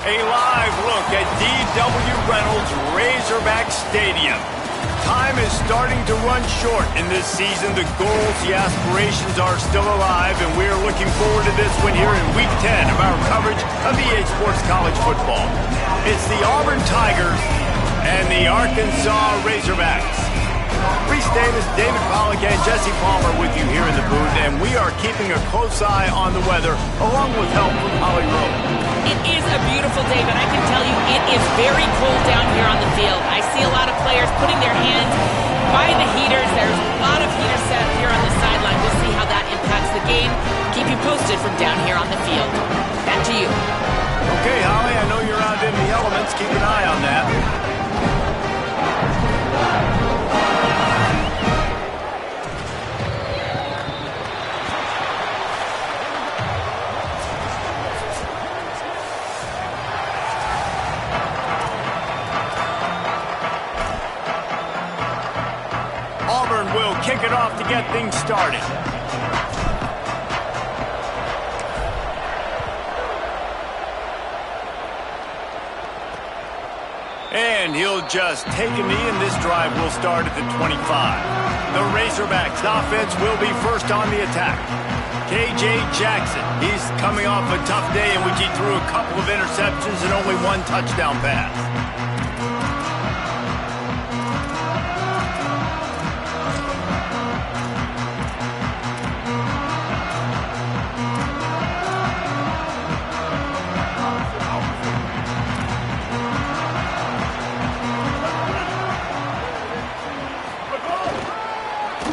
A live look at D.W. Reynolds Razorback Stadium. Time is starting to run short in this season. The goals, the aspirations are still alive, and we are looking forward to this one here in Week 10 of our coverage of EA Sports College Football. It's the Auburn Tigers and the Arkansas Razorbacks. Reese Davis, David Pollack, and Jesse Palmer with you here in the booth, and we are keeping a close eye on the weather, along with help from Holly Rowe. It is a beautiful day, but I can tell you it is very cold down here on the field. I see a lot of players putting their hands by the heaters. There's a lot of heaters set here on the sideline. We'll see how that impacts the game. Keep you posted from down here on the field. Back to you. Okay, Holly, I know you're out in the elements. Keep an eye on that. Auburn will kick it off to get things started. And he'll just take a knee, and this drive will start at the 25. The Razorbacks offense will be first on the attack. K.J. Jackson, he's coming off a tough day in which he threw a couple of interceptions and only one touchdown pass.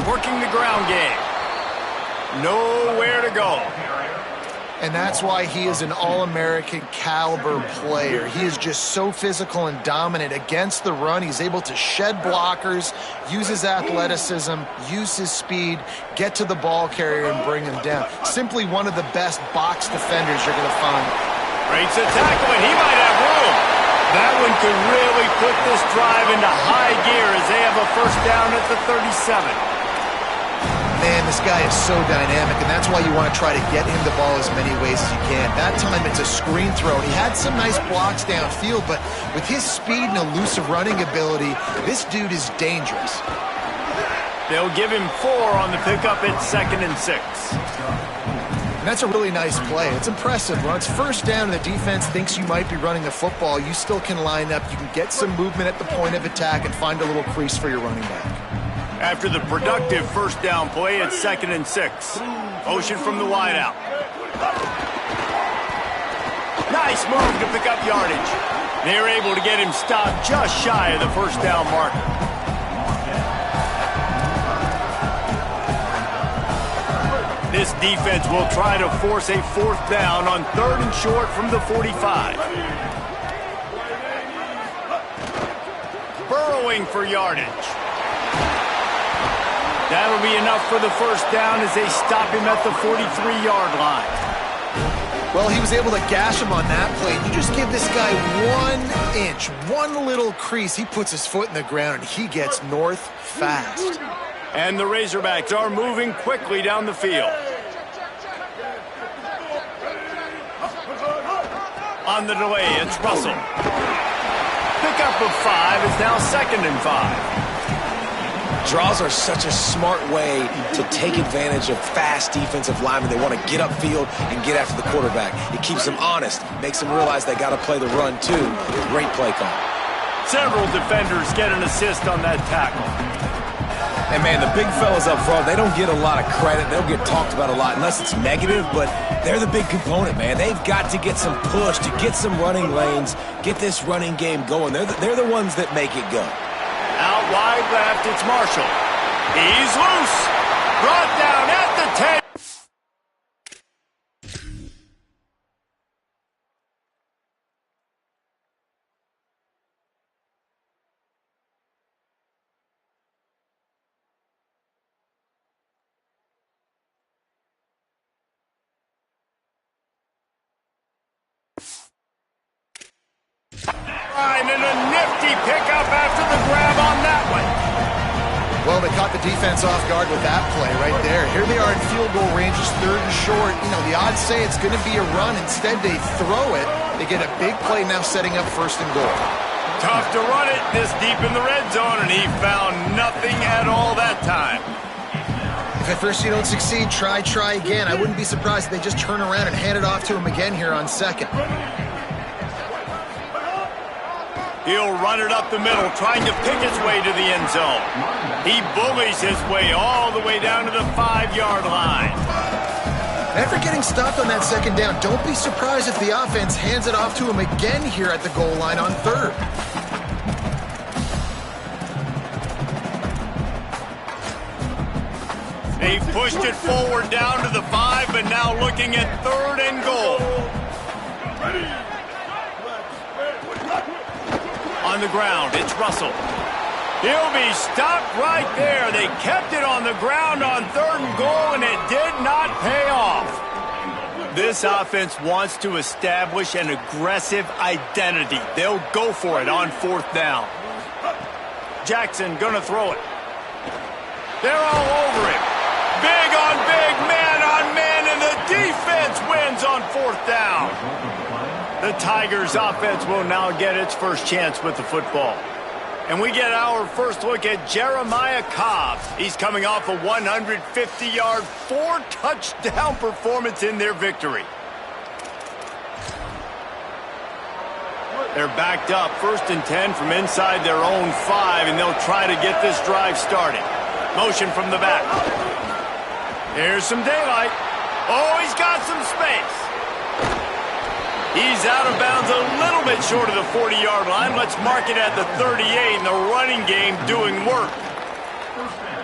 Working the ground game. Nowhere to go. And that's why he is an All-American caliber player. He is just so physical and dominant against the run. He's able to shed blockers, use his athleticism, use his speed, get to the ball carrier and bring him down. Simply one of the best box defenders you're going to find. Breaks a tackle, and he might have room. That one could really put this drive into high gear as they have a first down at the 37. Man, this guy is so dynamic, and that's why you want to try to get him the ball as many ways as you can. That time, it's a screen throw. He had some nice blocks downfield, but with his speed and elusive running ability, this dude is dangerous. They'll give him 4 on the pickup at 2nd and 6. And that's a really nice play. It's impressive. When it's first down and the defense thinks you might be running the football, you still can line up. You can get some movement at the point of attack and find a little crease for your running back. After the productive first down play, it's 2nd and 6. Motion from the wideout. Nice move to pick up yardage. They're able to get him stopped just shy of the first down marker. This defense will try to force a 4th down on 3rd and short from the 45. Burrowing for yardage. That'll be enough for the first down as they stop him at the 43-yard line. Well, he was able to gash him on that play. You just give this guy 1 inch, one little crease. He puts his foot in the ground, and he gets north fast. And the Razorbacks are moving quickly down the field. On the delay, it's Russell. Pickup of 5 is now 2nd and 5. Draws are such a smart way to take advantage of fast defensive linemen. They want to get upfield and get after the quarterback. It keeps them honest, makes them realize they got to play the run too. Great play call. Several defenders get an assist on that tackle. And man, the big fellas up front, they don't get a lot of credit. They don't get talked about a lot unless it's negative, but they're the big component, man. They've got to get some push, to get some running lanes, get this running game going. They're the ones that make it go. Out wide left, it's Marshall. He's loose. Brought down at the 10. And a nifty pickup after the grab on that one. Well, they caught the defense off guard with that play right there. Here they are in field goal range, 3rd and short. You know, the odds say it's going to be a run. Instead, they throw it. They get a big play now setting up 1st and goal. Tough to run it this deep in the red zone, and he found nothing at all that time. If at first you don't succeed, try again. I wouldn't be surprised if they just turn around and hand it off to him again here on 2nd. He'll run it up the middle, trying to pick his way to the end zone. He bullies his way all the way down to the 5-yard line. After getting stopped on that 2nd down, don't be surprised if the offense hands it off to him again here at the goal line on 3rd. They pushed it forward down to the 5, but now looking at 3rd and goal. On the ground, it's Russell. He'll be stopped right there. They kept it on the ground on 3rd and goal, and it did not pay off. This offense wants to establish an aggressive identity. They'll go for it on 4th down. Jackson gonna throw it. They're all over him. Big on big, man on man, and the defense wins on 4th down. The Tigers offense will now get its first chance with the football. And we get our first look at Jeremiah Cobb. He's coming off a 150-yard, 4-touchdown performance in their victory. They're backed up, 1st and 10 from inside their own 5, and they'll try to get this drive started. Motion from the back. Here's some daylight. Oh, he's got some space. He's out of bounds a little bit short of the 40-yard line. Let's mark it at the 38, and the running game doing work.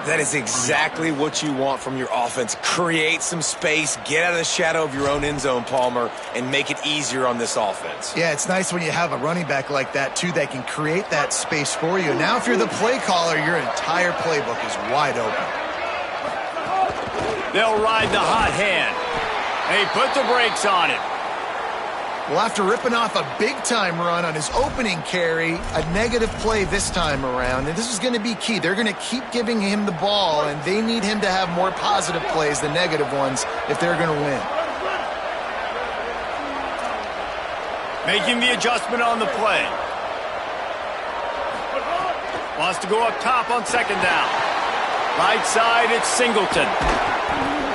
That is exactly what you want from your offense. Create some space, get out of the shadow of your own end zone, Palmer, and make it easier on this offense. Yeah, it's nice when you have a running back like that, too, that can create that space for you. Now, if you're the play caller, your entire playbook is wide open. They'll ride the hot hand. They put the brakes on it. Well, after ripping off a big-time run on his opening carry, a negative play this time around, and this is going to be key. They're going to keep giving him the ball, and they need him to have more positive plays than negative ones if they're going to win. Making the adjustment on the play. Wants to go up top on 2nd down. Right side, it's Singleton.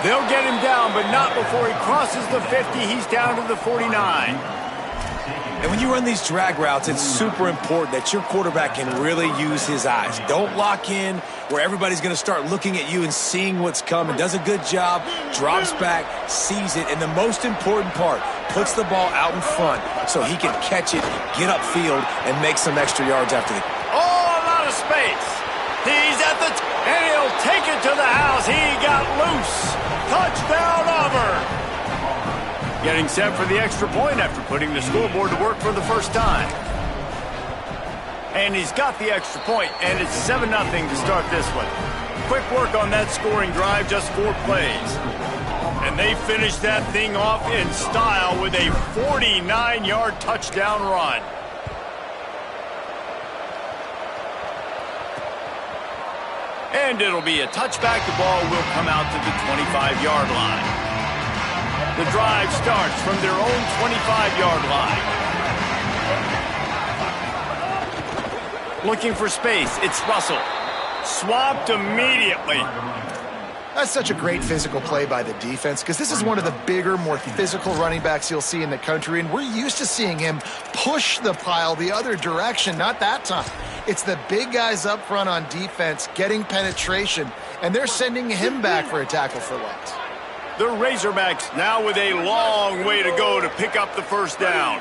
They'll get him down, but not before he crosses the 50. He's down to the 49. And when you run these drag routes, it's super important that your quarterback can really use his eyes. Don't lock in where everybody's going to start looking at you and seeing what's coming. Does a good job, drops back, sees it, and the most important part, puts the ball out in front so he can catch it, get upfield, and make some extra yards after the... Oh, a lot of space. He's at the... and he'll take it to the house. He got loose. Touchdown, Auburn. Getting set for the extra point after putting the scoreboard to work for the first time. And he's got the extra point, and it's 7-0 to start this one. Quick work on that scoring drive, just 4 plays. And they finish that thing off in style with a 49-yard touchdown run. And it'll be a touchback. The ball will come out to the 25-yard line. The drive starts from their own 25-yard line. Looking for space. It's Russell. Swapped immediately. That's such a great physical play by the defense because this is one of the bigger, more physical running backs you'll see in the country, and we're used to seeing him push the pile the other direction. Not that time. It's the big guys up front on defense getting penetration, and they're sending him back for a tackle for loss. The Razorbacks now with a long way to go to pick up the first down.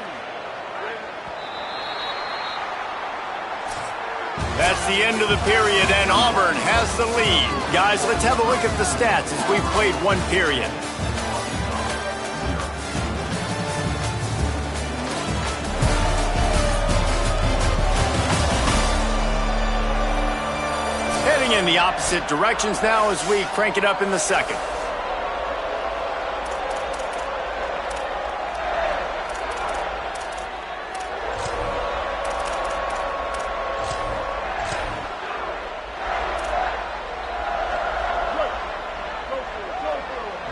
That's the end of the period, and Auburn has the lead. Guys, let's have a look at the stats as we've played one period. Heading in the opposite directions now as we crank it up in the second.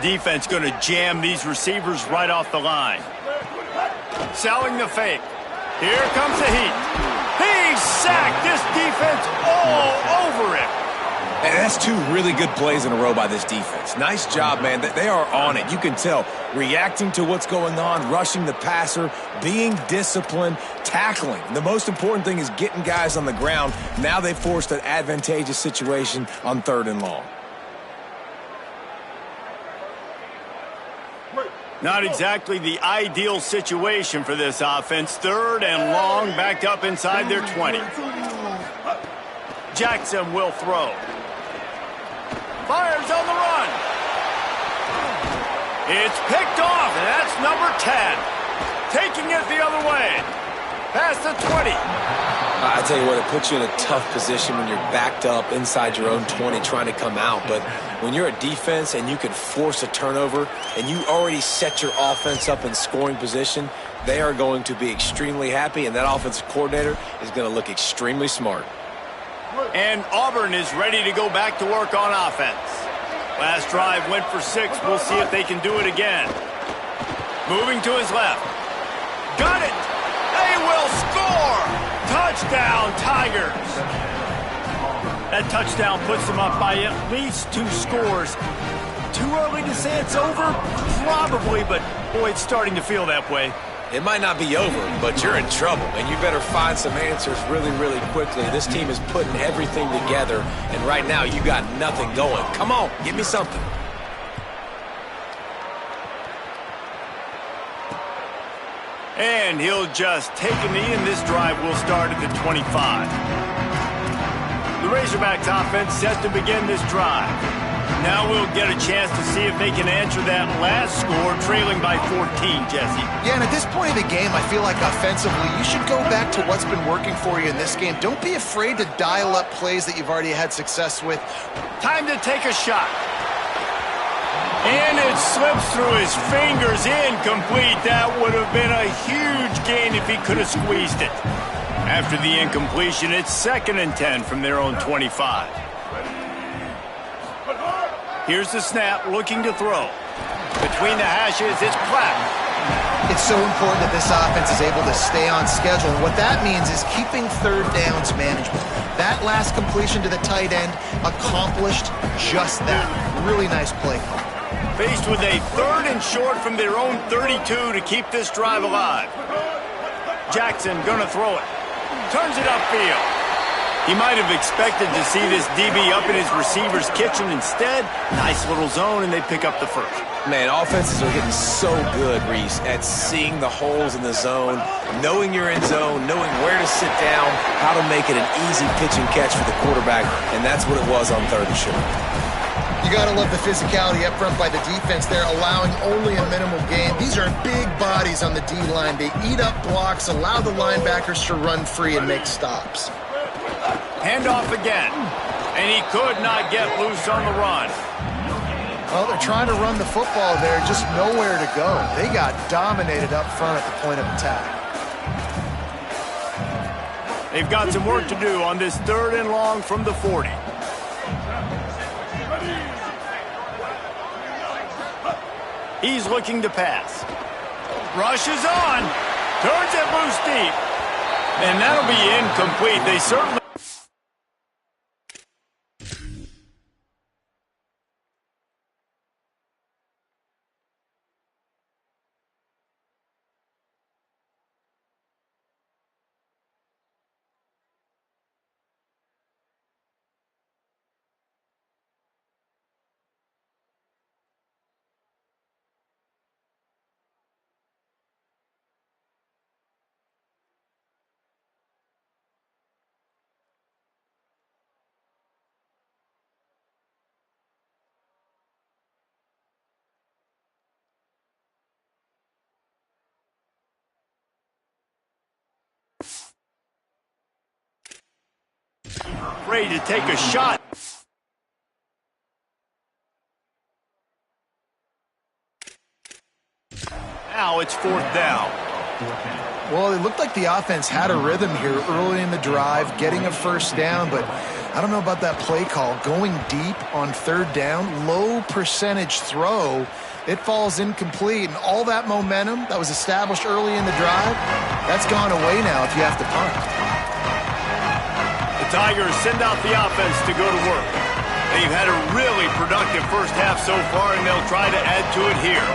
Defense going to jam these receivers right off the line. Selling the fake. Here comes the heat. He's sacked. This defense all over him. And that's two really good plays in a row by this defense. Nice job, man. They are on it. You can tell. Reacting to what's going on, rushing the passer, being disciplined, tackling. The most important thing is getting guys on the ground. Now they forced an advantageous situation on 3rd and long. Not exactly the ideal situation for this offense. 3rd and long, backed up inside their 20. Jackson will throw. Fires on the run. It's picked off, and that's number 10. Taking it the other way. Past the 20. I tell you what, it puts you in a tough position when you're backed up inside your own 20 trying to come out. But when you're a defense and you can force a turnover and you already set your offense up in scoring position, they are going to be extremely happy, and that offensive coordinator is going to look extremely smart. And Auburn is ready to go back to work on offense. Last drive went for 6. We'll see if they can do it again. Moving to his left. Got it! They will score! Touchdown, Tigers! That touchdown puts them up by at least 2 scores. Too early to say it's over? Probably, but boy, it's starting to feel that way. It might not be over, but you're in trouble, and you better find some answers really, really quickly. This team is putting everything together, and right now you got nothing going. Come on, give me something. And he'll just take a knee, and this drive will start at the 25. The Razorbacks offense set to begin this drive. Now we'll get a chance to see if they can answer that last score, trailing by 14, Jesse. Yeah, and at this point of the game, I feel like offensively, you should go back to what's been working for you in this game. Don't be afraid to dial up plays that you've already had success with. Time to take a shot. And it slips through his fingers, incomplete. That would have been a huge gain if he could have squeezed it. After the incompletion, it's 2nd and 10 from their own 25. Here's the snap, looking to throw. Between the hashes, it's Platt. It's so important that this offense is able to stay on schedule. And what that means is keeping 3rd downs manageable. That last completion to the tight end accomplished just that. Really nice play call. Faced with a 3rd and short from their own 32 to keep this drive alive. Jackson gonna throw it. Turns it upfield. He might have expected to see this DB up in his receiver's kitchen. Instead, nice little zone, and they pick up the first. Man, offenses are getting so good, Reese, at seeing the holes in the zone, knowing you're in zone, knowing where to sit down, how to make it an easy pitch and catch for the quarterback, and that's what it was on 3rd and short. You got to love the physicality up front by the defense there, allowing only a minimal gain. These are big bodies on the D-line. They eat up blocks, allow the linebackers to run free and make stops. Handoff again, and he could not get loose on the run. Well, they're trying to run the football there, just nowhere to go. They got dominated up front at the point of attack. They've got some work to do on this 3rd and long from the 40. He's looking to pass. Rushes on. Turns it loose deep. And that'll be incomplete. They certainly... Ready to take a shot. Now it's 4th down. Well, it looked like the offense had a rhythm here early in the drive, getting a 1st down, but I don't know about that play call. Going deep on third down, low percentage throw, it falls incomplete. And all that momentum that was established early in the drive, that's gone away now if you have to punt. The Tigers send out the offense to go to work. They've had a really productive first half so far, and they'll try to add to it here.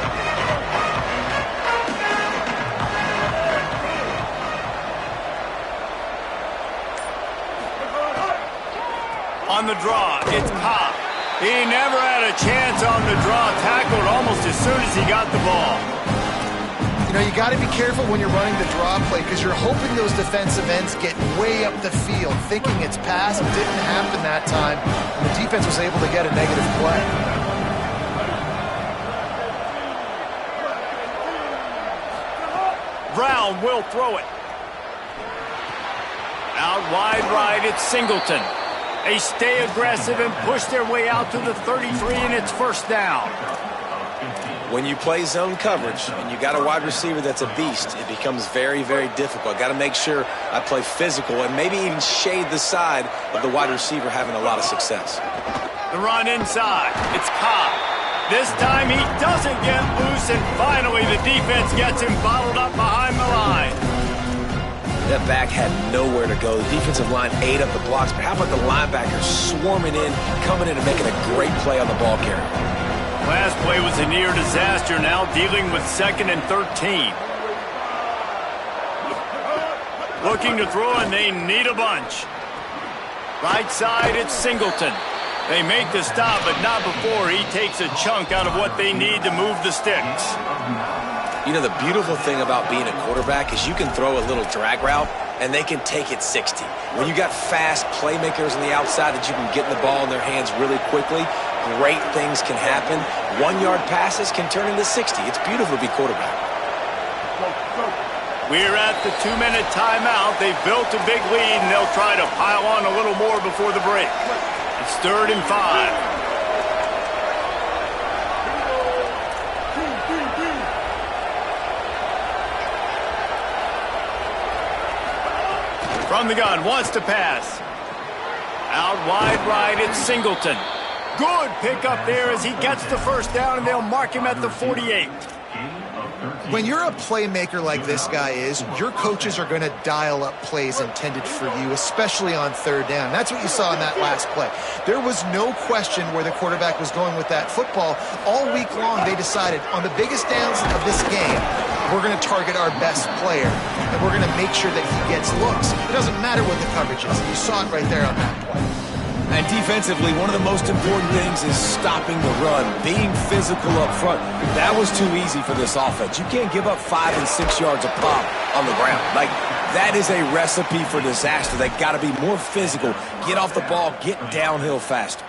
On the draw, it's Pop. He never had a chance on the draw, tackled almost as soon as he got the ball. You know, you got to be careful when you're running the draw play because you're hoping those defensive ends get way up the field, thinking it's pass. It didn't happen that time, and the defense was able to get a negative play. Brown will throw it. Out wide right, it's Singleton. They stay aggressive and push their way out to the 33, and it's first down. When you play zone coverage and you got a wide receiver that's a beast, it becomes very, very difficult. Got to make sure I play physical and maybe even shade the side of the wide receiver having a lot of success. The run inside. It's Cobb. This time he doesn't get loose, and finally the defense gets him bottled up behind the line. That back had nowhere to go. The defensive line ate up the blocks, but how about the linebackers swarming in, coming in and making a great play on the ball carrier? Last play was a near disaster, now dealing with 2nd and 13. Looking to throw, and they need a bunch. Right side, it's Singleton. They make the stop, but not before he takes a chunk out of what they need to move the sticks. You know, the beautiful thing about being a quarterback is you can throw a little drag route, and they can take it 60. When you got fast playmakers on the outside that you can get the ball in their hands really quickly, great things can happen. 1-yard passes can turn into 60. It's beautiful to be quarterback. We're at the 2-minute timeout. They've built a big lead, and they'll try to pile on a little more before the break. It's 3rd and 5. From the gun, wants to pass. Out wide right, it's Singleton. Good pickup there as he gets the first down, and they'll mark him at the 48. When you're a playmaker like this guy is, your coaches are going to dial up plays intended for you, especially on third down. That's what you saw in that last play. There was no question where the quarterback was going with that football. All week long, they decided on the biggest downs of this game, we're going to target our best player, and we're going to make sure that he gets looks. It doesn't matter what the coverage is. You saw it right there on that play. And defensively, one of the most important things is stopping the run, being physical up front. That was too easy for this offense. You can't give up 5 and 6 yards a pop on the ground. Like, that is a recipe for disaster. They got to be more physical, get off the ball, get downhill faster.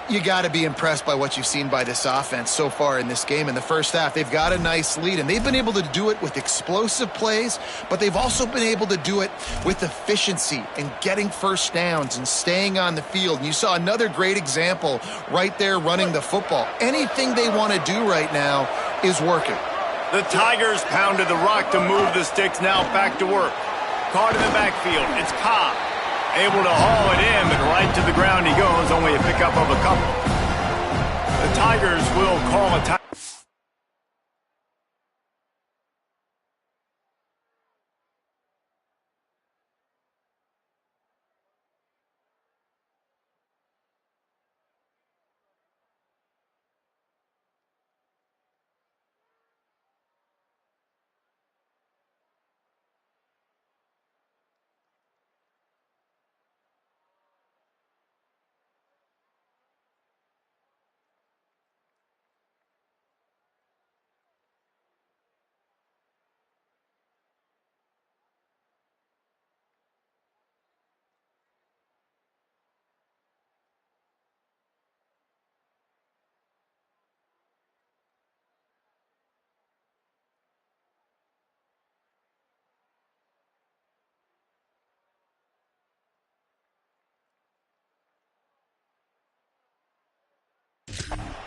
You got to be impressed by what you've seen by this offense so far in this game. In the first half, they've got a nice lead, and they've been able to do it with explosive plays, but they've also been able to do it with efficiency and getting first downs and staying on the field. And you saw another great example right there running the football. Anything they want to do right now is working. The Tigers pounded the rock to move the sticks, now back to work. Caught in the backfield, it's Cobb. Able to haul it in, but right to the ground he goes, only a pickup of a couple. The Tigers will call a time.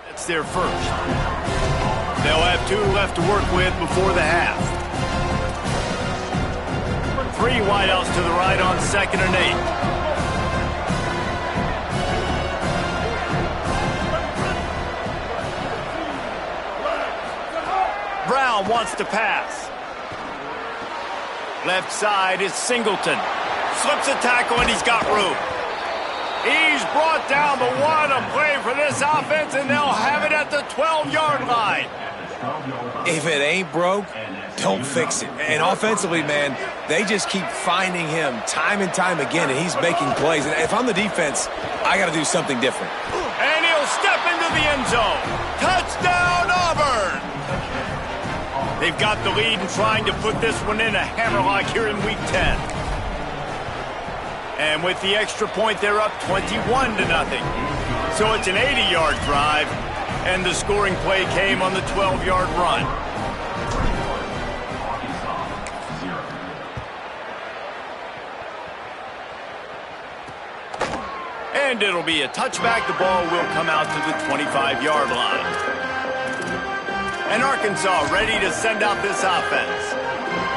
That's their first. They'll have 2 left to work with before the half. 3 wideouts to the right on 2nd and 8. wants to pass. Left side is Singleton. Slips a tackle and he's got room. He's brought down, but what a play for this offense, and they'll have it at the 12-yard line. If it ain't broke, don't fix it. And offensively, man, they just keep finding him time and time again, and he's making plays. And if I'm the defense, I got to do something different. And he'll step into the end zone. Touchdown, Auburn! They've got the lead and trying to put this one in a hammerlock here in Week 10. And with the extra point, they're up 21-0. So it's an 80-yard drive, and the scoring play came on the 12-yard run. And it'll be a touchback. The ball will come out to the 25-yard line. And Arkansas ready to send out this offense.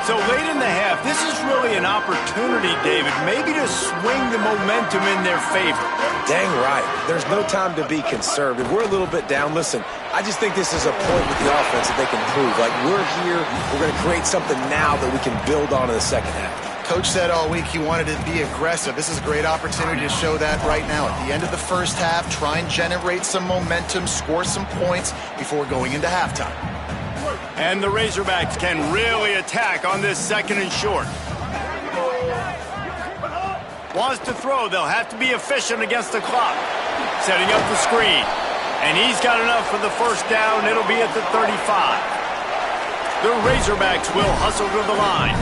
So late in the half, this is really an opportunity, David, maybe to swing the momentum in their favor. Dang right. There's no time to be conservative. We're a little bit down. Listen, I just think this is a point with the offense that they can prove. Like, we're here, we're going to create something now that we can build on in the second half. Coach said all week he wanted to be aggressive. This is a great opportunity to show that right now. At the end of the first half, try and generate some momentum, score some points before going into halftime. And the Razorbacks can really attack on this second and short. Wants to throw. They'll have to be efficient against the clock. Setting up the screen. And he's got enough for the first down. It'll be at the 35. The Razorbacks will hustle to the line.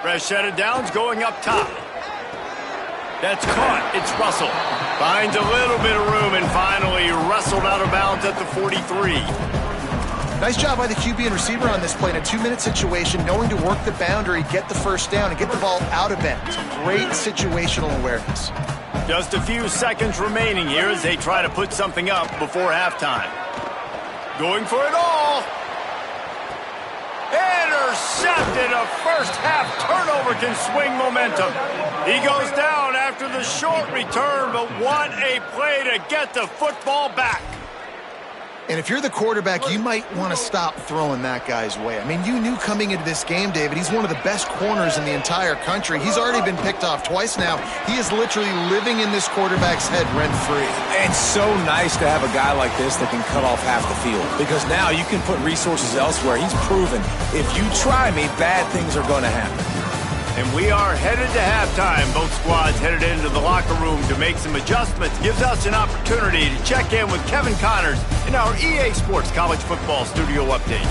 Fresh set of downs going up top. That's caught. It's Russell. Finds a little bit of room and finally wrestled out of bounds at the 43. Nice job by the QB and receiver on this play in a 2-minute situation, knowing to work the boundary, get the first down, and get the ball out of bounds. Great situational awareness. Just a few seconds remaining here as they try to put something up before halftime. Going for it all. Intercepted. A first half turnover can swing momentum. He goes down after the short return, but what a play to get the football back. And if you're the quarterback, you might want to stop throwing that guy's way. I mean, you knew coming into this game, David, he's one of the best corners in the entire country. He's already been picked off twice now. He is literally living in this quarterback's head rent-free. And so nice to have a guy like this that can cut off half the field. Because now you can put resources elsewhere. He's proven, if you try me, bad things are going to happen. And we are headed to halftime. Both squads headed into the locker room to make some adjustments. Gives us an opportunity to check in with Kevin Connors in our EA Sports College Football Studio Update.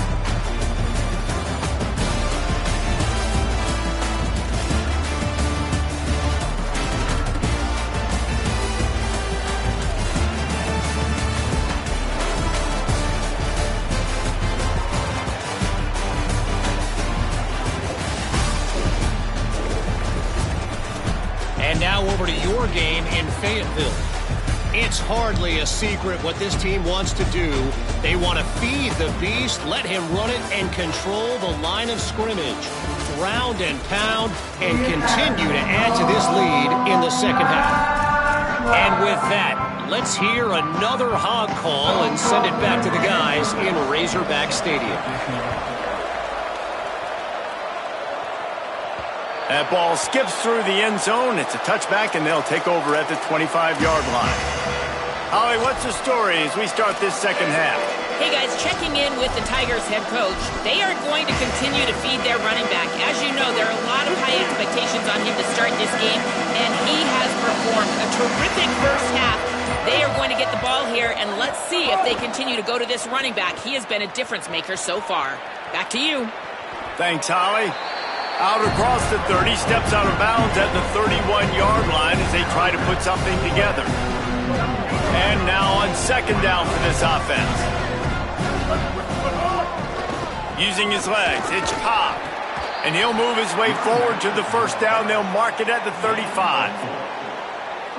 And now over to your game in Fayetteville. It's hardly a secret what this team wants to do. They want to feed the beast, let him run it, and control the line of scrimmage. Ground and pound, and continue to add to this lead in the second half. And with that, let's hear another hog call and send it back to the guys in Razorback Stadium. That ball skips through the end zone. It's a touchback, and they'll take over at the 25-yard line. Holly, what's the story as we start this second half? Hey, guys, checking in with the Tigers head coach. They are going to continue to feed their running back. As you know, there are a lot of high expectations on him to start this game, and he has performed a terrific first half. They are going to get the ball here, and let's see if they continue to go to this running back. He has been a difference maker so far. Back to you. Thanks, Holly. Out across the 30, steps out of bounds at the 31-yard line as they try to put something together. And now on second down for this offense. Using his legs, it's Cobb. And he'll move his way forward to the first down. They'll mark it at the 35.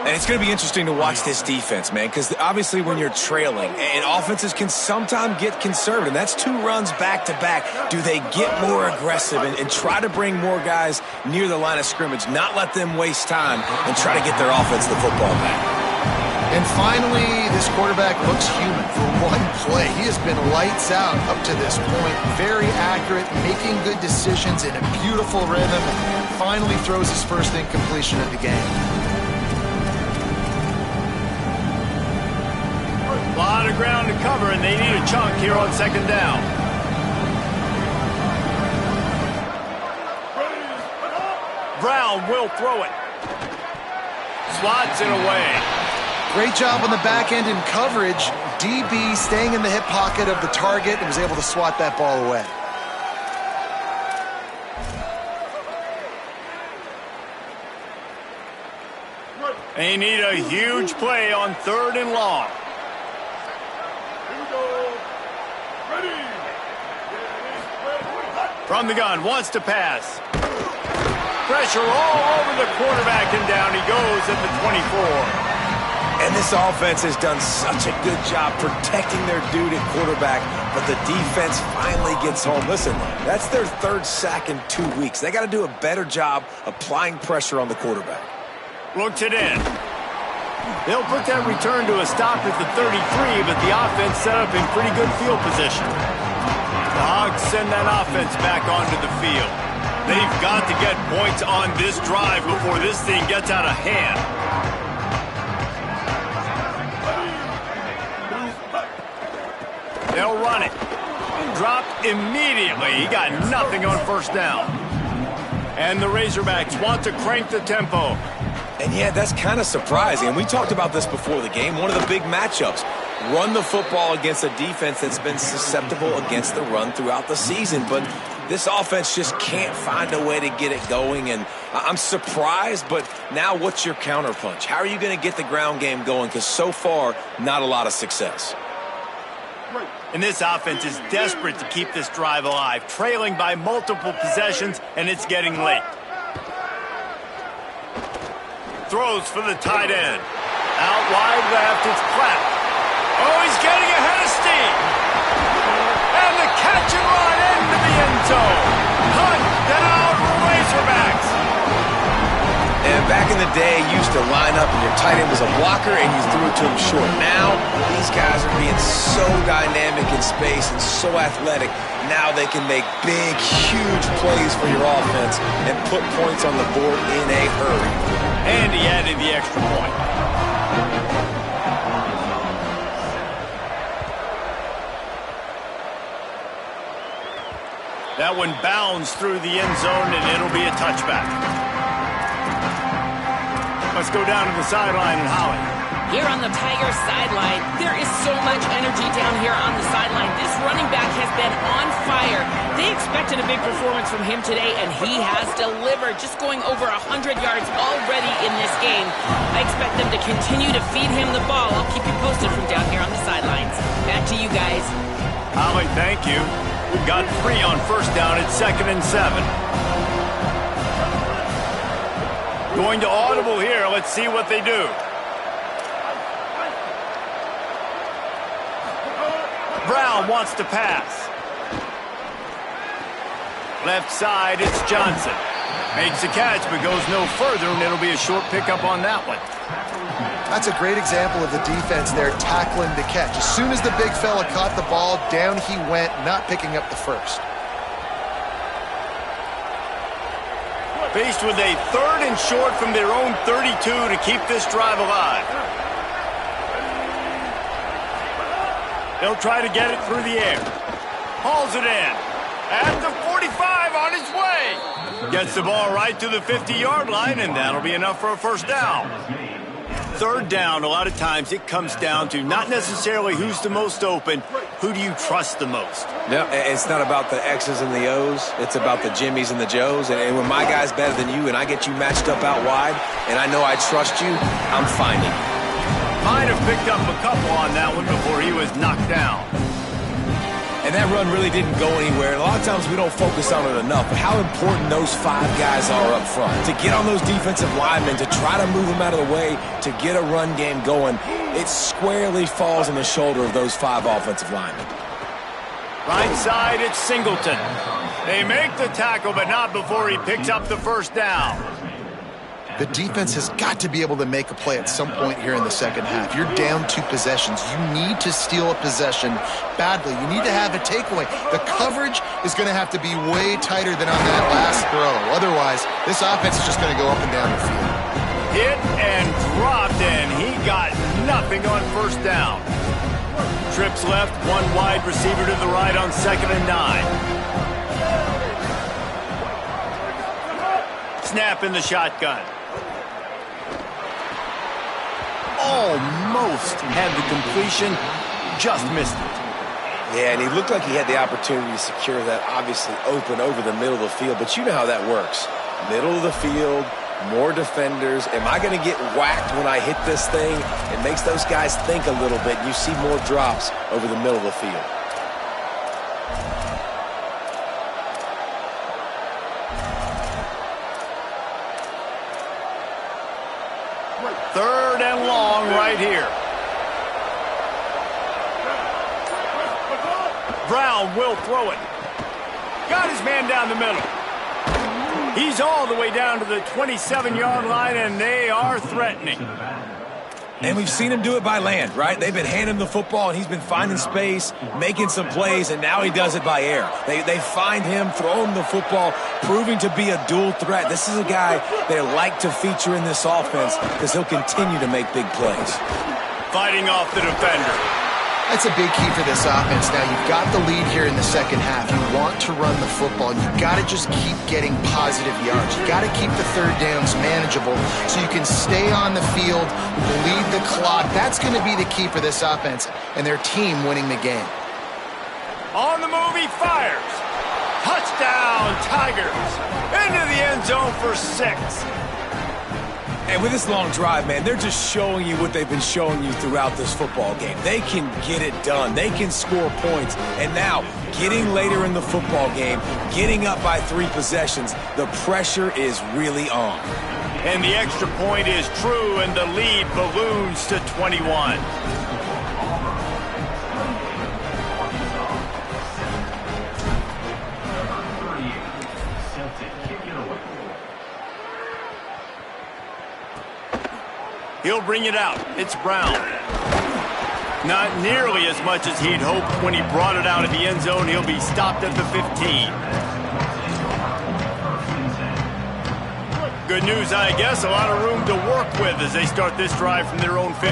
And it's going to be interesting to watch this defense, man, because obviously when you're trailing, and offenses can sometimes get conservative, and that's 2 runs back-to-back. Do they get more aggressive and try to bring more guys near the line of scrimmage, not let them waste time, and try to get their offense the football back? And finally, this quarterback looks human for one play. He has been lights out up to this point. Very accurate, making good decisions in a beautiful rhythm. Finally throws his first incompletion of the game. A lot of ground to cover, and they need a chunk here on second down. Brown will throw it. Slots it away. Great job on the back end in coverage. DB staying in the hip pocket of the target and was able to swat that ball away. They need a huge play on 3rd and long. From the gun, wants to pass. Pressure all over the quarterback, and down he goes at the 24. And this offense has done such a good job protecting their dude at quarterback, but the defense finally gets home. Listen, that's their 3rd sack in 2 weeks. They got to do a better job applying pressure on the quarterback. Looks it in. They'll put that return to a stop at the 33, but the offense set up in pretty good field position. The Hogs send that offense back onto the field. They've got to get points on this drive before this thing gets out of hand. They'll run it. Dropped immediately. He got nothing on first down. And the Razorbacks want to crank the tempo. And yeah, that's kind of surprising. And we talked about this before the game. One of the big matchups. Run the football against a defense that's been susceptible against the run throughout the season. But this offense just can't find a way to get it going. And I'm surprised, but now what's your counterpunch? How are you going to get the ground game going? Because so far, not a lot of success. And this offense is desperate to keep this drive alive, trailing by multiple possessions, and it's getting late. Throws for the tight end. Out wide left, it's Clapp. Oh, he's getting ahead of steam. And the catch and run into the end zone. Hunt, then out for Razorbacks. And back in the day, you used to line up and your tight end was a blocker and you threw it to him short. Now, these guys are being so dynamic in space and so athletic. Now they can make big, huge plays for your offense and put points on the board in a hurry. And he added the extra point. That one bounds through the end zone, and it'll be a touchback. Let's go down to the sideline and Holly. Here on the Tigers sideline, there is so much energy down here on the sideline. This running back has been on fire. They expected a big performance from him today, and he has delivered, just going over 100 yards already in this game. I expect them to continue to feed him the ball. I'll keep you posted from down here on the sidelines. Back to you guys. Holly, thank you. We've got 3 on first down at 2nd and 7. Going to audible here. Let's see what they do. Brown wants to pass. Left side, it's Johnson. Makes a catch, but goes no further, and it'll be a short pickup on that one. That's a great example of the defense there tackling the catch. As soon as the big fella caught the ball, down he went, not picking up the first. Faced with a 3rd and short from their own 32 to keep this drive alive. They'll try to get it through the air. Hauls it in. At the 45 on his way. Gets the ball right to the 50-yard line, and that'll be enough for a first down. 3rd down, a lot of times it comes down to not necessarily who's the most open, who do you trust the most? No, it's not about the X's and the O's. It's about the Jimmies and the Joes. And when my guy's better than you and I get you matched up out wide and I know I trust you, I'm finding you. Might have picked up a couple on that one before he was knocked down. And that run really didn't go anywhere. And a lot of times we don't focus on it enough. But how important those 5 guys are up front. To get on those defensive linemen, to try to move them out of the way, to get a run game going, it squarely falls on the shoulder of those 5 offensive linemen. Right side, it's Singleton. They make the tackle, but not before he picks up the first down. The defense has got to be able to make a play at some point here in the second half. You're down 2 possessions. You need to steal a possession badly. You need to have a takeaway. The coverage is going to have to be way tighter than on that last throw. Otherwise, this offense is just going to go up and down the field. Hit and dropped, and he got nothing on first down. Trips left, 1 wide receiver to the right on 2nd and 9. Snap in the shotgun. Almost had the completion, just missed it. Yeah, and he looked like he had the opportunity to secure that, obviously open over the middle of the field, but you know how that works. Middle of the field, more defenders. Am I going to get whacked when I hit this thing? It makes those guys think a little bit. You see more drops over the middle of the field. Third and long right here. Brown will throw it. Got his man down the middle. He's all the way down to the 27-yard line, and they are threatening. And we've seen him do it by land, right? They've been handing him the football, and he's been finding space, making some plays, and now he does it by air. They find him, throw him the football, proving to be a dual threat. This is a guy they like to feature in this offense because he'll continue to make big plays. Fighting off the defender. That's a big key for this offense. Now, you've got the lead here in the second half. You want to run the football, and you've got to just keep getting positive yards. You've got to keep the third downs manageable so you can stay on the field, bleed the clock. That's going to be the key for this offense and their team winning the game. On the move, he fires. Touchdown, Tigers. Into the end zone for 6. And with this long drive, man, they're just showing you what they've been showing you throughout this football game. They can get it done. They can score points. And now, getting later in the football game, getting up by 3 possessions, the pressure is really on. And the extra point is true, and the lead balloons to 21. He'll bring it out. It's Brown. Not nearly as much as he'd hoped when he brought it out of the end zone. He'll be stopped at the 15. Good news, I guess. A lot of room to work with as they start this drive from their own 15.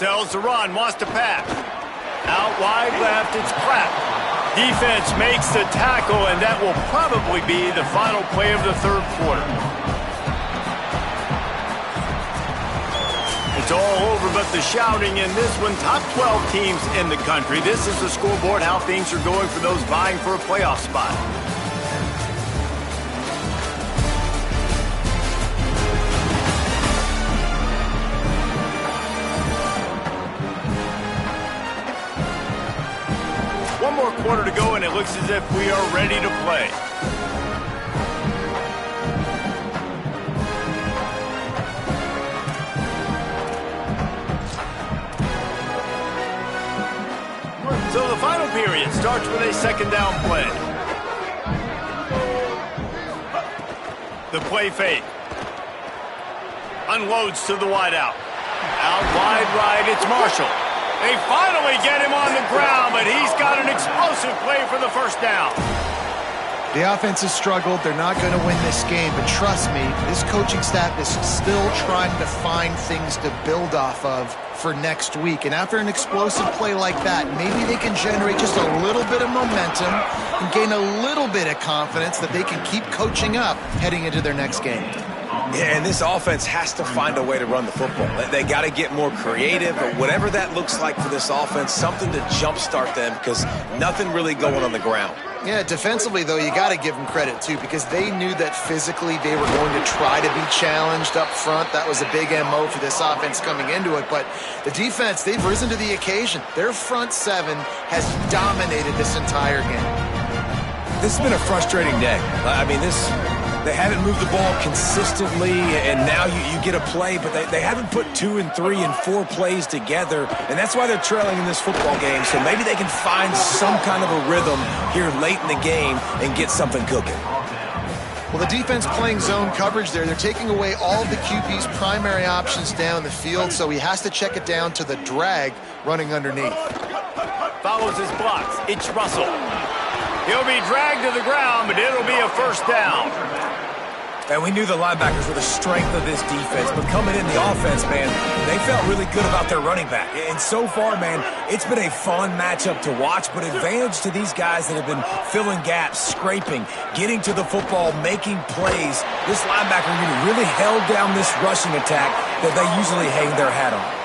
Tells to run, wants to pass. Out wide left, it's Pratt. Defense makes the tackle, and that will probably be the final play of the third quarter. It's all over but the shouting in this one. Top 12 teams in the country. This is the scoreboard, how things are going for those vying for a playoff spot. One more quarter to go, and it looks as if we are ready to play. So the final period starts with a second down play. The play fake. Unloads to the wideout. Out wide right, it's Marshall. They finally get him on the ground, but he's got an explosive play for the first down. The offense has struggled. They're not going to win this game, but trust me, this coaching staff is still trying to find things to build off of for next week. And after an explosive play like that, maybe they can generate just a little bit of momentum and gain a little bit of confidence that they can keep coaching up heading into their next game. Yeah, and this offense has to find a way to run the football. They got to get more creative, or whatever that looks like for this offense, something to jumpstart them, because nothing really going on the ground. Yeah, defensively, though, you got to give them credit, too, because they knew that physically they were going to try to be challenged up front. That was a big MO for this offense coming into it. But the defense, they've risen to the occasion. Their front 7 has dominated this entire game. This has been a frustrating day. I mean, this They haven't moved the ball consistently, and now you get a play, but they haven't put 2 and 3 and 4 plays together, and that's why they're trailing in this football game. So maybe they can find some kind of a rhythm here late in the game and get something cooking. Well, the defense playing zone coverage there. They're taking away all of the QB's primary options down the field, so he has to check it down to the drag running underneath. Follows his blocks. It's Russell. He'll be dragged to the ground, but it'll be a first down. And we knew the linebackers were the strength of this defense, but coming in the offense, man, they felt really good about their running back. And so far, man, it's been a fun matchup to watch, but advantage to these guys that have been filling gaps, scraping, getting to the football, making plays. This linebacker unit really held down this rushing attack that they usually hang their hat on.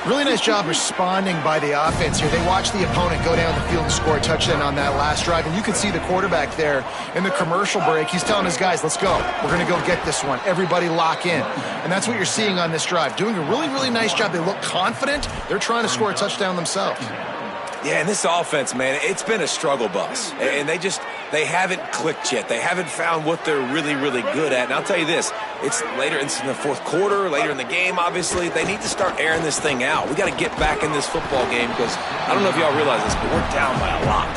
Really nice job responding by the offense here. They watched the opponent go down the field and score a touchdown on that last drive, and you could see the quarterback there in the commercial break. He's telling his guys, let's go. We're going to go get this one. Everybody lock in. And that's what you're seeing on this drive. Doing a really, really nice job. They look confident. They're trying to score a touchdown themselves. Yeah, and this offense, man, it's been a struggle bus. And they haven't clicked yet. They haven't found what they're really, really good at. And I'll tell you this, it's in the fourth quarter, later in the game, obviously. They need to start airing this thing out. We got to get back in this football game because I don't know if y'all realize this, but we're down by a lot.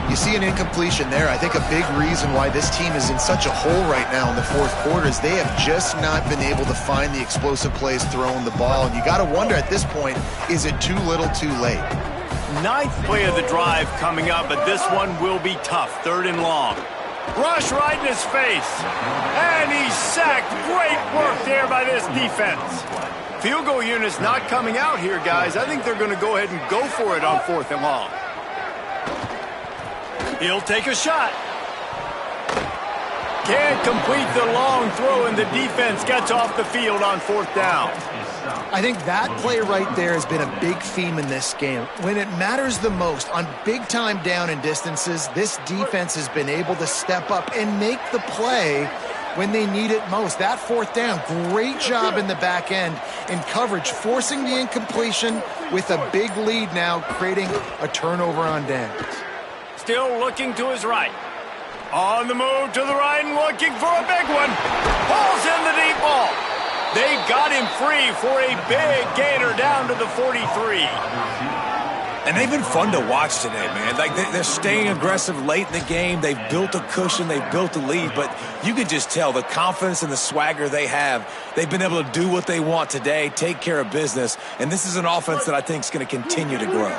You see an incompletion there. I think a big reason why this team is in such a hole right now in the fourth quarter is they have just not been able to find the explosive plays throwing the ball. And you got to wonder at this point, is it too little too late? Ninth play of the drive coming up, but this one will be tough. 3rd and long. Rush right in his face. And he's sacked. Great work there by this defense. Field goal unit's not coming out here, guys. I think they're going to go ahead and go for it on 4th and long. He'll take a shot. Can't complete the long throw, and the defense gets off the field on 4th down. I think that play right there has been a big theme in this game. When it matters the most, on big-time down and distances, this defense has been able to step up and make the play when they need it most. That 4th down, great job in the back end in coverage, forcing the incompletion with a big lead now, creating a turnover on downs. Still looking to his right. On the move to the right and looking for a big one. Pulls in the deep ball. They got him free for a big gainer down to the 43. And they've been fun to watch today, man. Like, they're staying aggressive late in the game. They've built a cushion. They've built a lead. But you can just tell the confidence and the swagger they have. They've been able to do what they want today, take care of business. And this is an offense that I think is going to continue to grow.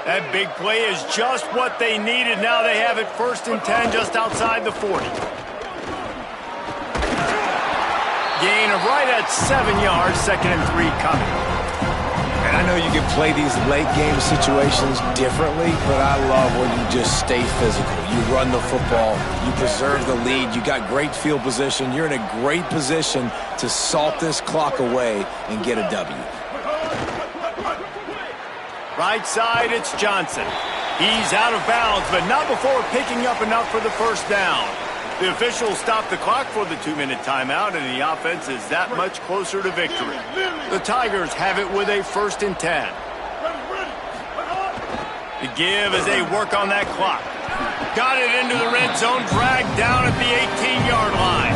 That big play is just what they needed. Now they have it 1st and 10 just outside the 40. Gain of right at 7 yards, 2nd and 3 coming. And I know you can play these late game situations differently, but I love when you just stay physical. You run the football, you preserve the lead, you got great field position, you're in a great position to salt this clock away and get a W. Right side, it's Johnson. He's out of bounds, but not before picking up enough for the 1st down. The officials stopped the clock for the 2-minute timeout, and the offense is that much closer to victory. The Tigers have it with a 1st and 10. The give as they work on that clock. Got it into the red zone, dragged down at the 18-yard line.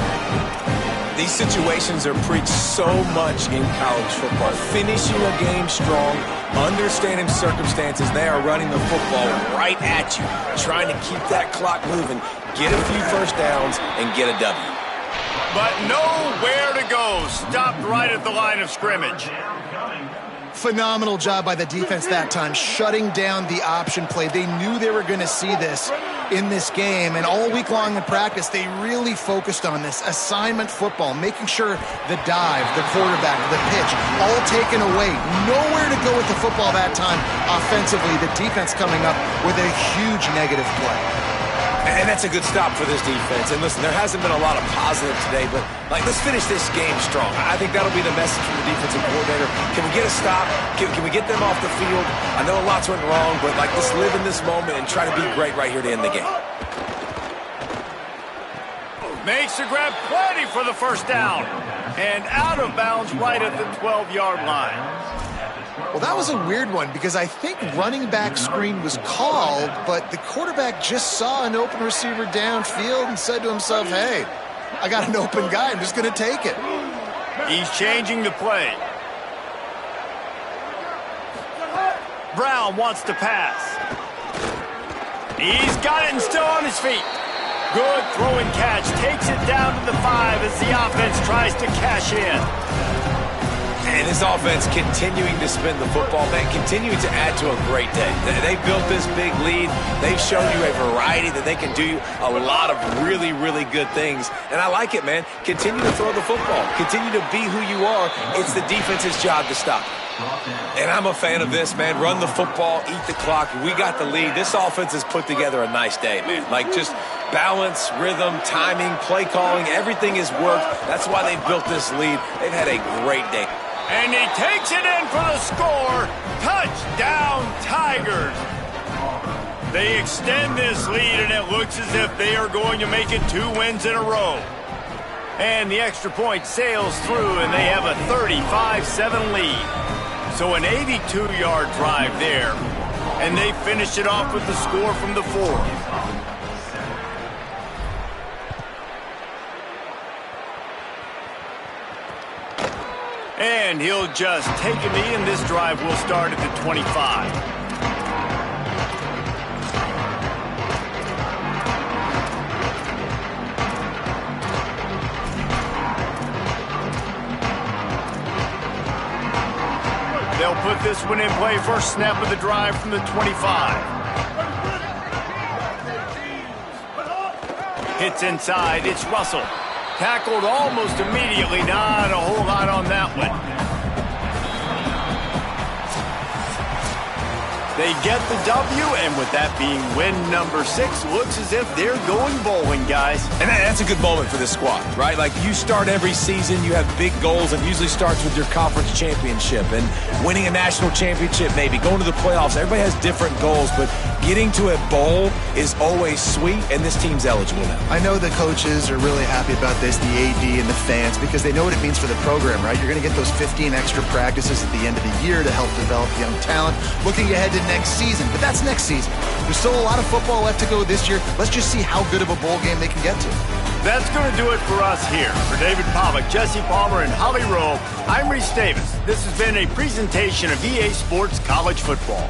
These situations are preached so much in college football. Finishing a game strong, understanding circumstances. They are running the football right at you, trying to keep that clock moving, get a few 1st downs, and get a W. But nowhere to go. Stopped right at the line of scrimmage. Phenomenal job by the defense that time, shutting down the option play. They knew they were going to see this in this game, and all week long in practice, they really focused on this assignment football, making sure the dive, the quarterback, the pitch, all taken away. Nowhere to go with the football that time offensively. The defense coming up with a huge negative play. And that's a good stop for this defense. And listen, there hasn't been a lot of positive today, but let's finish this game strong. I think that'll be the message from the defensive coordinator. Can we get a stop? Can we get them off the field? I know lots went wrong, but let's live in this moment and try to be great right here to end the game. Makes the grab, plenty for the 1st down. And out of bounds right at the 12-yard line. Well, that was a weird one because I think running back screen was called, but the quarterback just saw an open receiver downfield and said to himself, hey, I got an open guy. I'm just going to take it. He's changing the play. Brown wants to pass. He's got it and still on his feet. Good throw and catch. Takes it down to the 5 as the offense tries to cash in. And this offense continuing to spin the football, man, continuing to add to a great day. They built this big lead. They've shown you a variety that they can do a lot of really, really good things. And I like it, man. Continue to throw the football. Continue to be who you are. It's the defense's job to stop you. And I'm a fan of this, man. Run the football, eat the clock. We got the lead. This offense has put together a nice day, man. Like just balance, rhythm, timing, play calling, everything has worked. That's why they built this lead. They've had a great day. And he takes it in for the score. Touchdown, Tigers. They extend this lead, and it looks as if they are going to make it 2 wins in a row. And the extra point sails through, and they have a 35-7 lead. So an 82-yard drive there. And they finish it off with the score from the 4. And he'll just take a knee, and this drive will start at the 25. They'll put this one in play. First snap of the drive from the 25. Hits inside. It's Russell. Tackled almost immediately. Not a whole lot on that one. They get the W, and with that being win number 6, looks as if they're going bowling, guys. And that's a good moment for this squad, right? Like, you start every season, you have big goals, and usually starts with your conference championship and winning a national championship, maybe going to the playoffs. Everybody has different goals, but getting to a bowl is always sweet, and this team's eligible now. I know the coaches are really happy about this, the AD and the fans, because they know what it means for the program, right? You're going to get those 15 extra practices at the end of the year to help develop young talent. Looking ahead to next season, but that's next season. There's still a lot of football left to go this year. Let's just see how good of a bowl game they can get to. That's going to do it for us here. For David Pollack, Jesse Palmer, and Holly Rowe, I'm Reese Davis. This has been a presentation of EA Sports College Football.